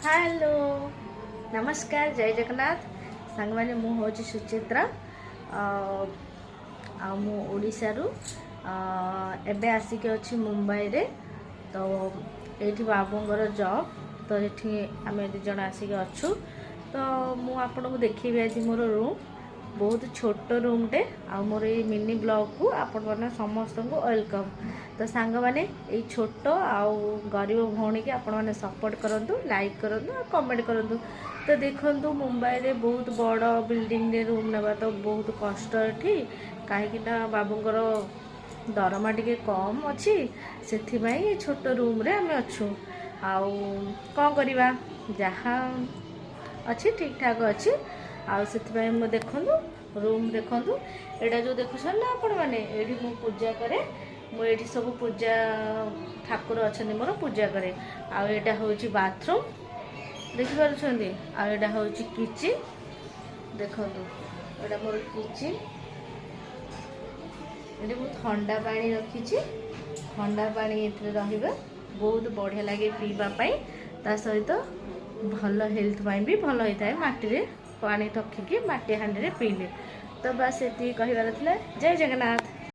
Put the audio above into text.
Hello नमस्कार जय जगन्नाथ सांग मैंने मु हूँ सुचित्रा ओडिशारू एबे आसिक अच्छी मुंबई रे तो ये बाबूंर जॉब तो ये आम दिज आसिक अच्छु तो मु आपन को देखी आज मोर रूम बहुत छोट रूमटे आ मोर ये मिनी ब्लॉग को आपण मैंने समस्त को वेलकम। तो सांग मैंने ये छोट आउ गरीब भौणी की आपण मैंने सपोर्ट करूँ लाइक करूँ कमेंट करूँ। तो देखो मुंबई रे बहुत बड़ बिल्डिंग रे रूम नेबा तो बहुत कष्ट ये कहीं बाबूंर दरमा टे कम अच्छी से छोट रूम रे आम अच्छू आउ कौन करवा जहाँ अच्छी ठीक ठाक अच्छी आउ से देखूँ रूम देखूँ एटा जो देखुन ना आपण मैंने ये पूजा करे मुझे सब पूजा ठाकुर अच्छा मोर पूजा करे आटा हूँ बाथरूम देखिपुं आटा हूँ किचेन देखु एटा मोर किचेन ये ठंडा पानी रखी ठंडा पानी ये बहुत बढ़िया लगे पीवाई ता सहित भल हेल्थ भी भल होता है माटी पानी रखिकी माटी हाँडी पीले। तो बस ये कहबार जय जगन्नाथ।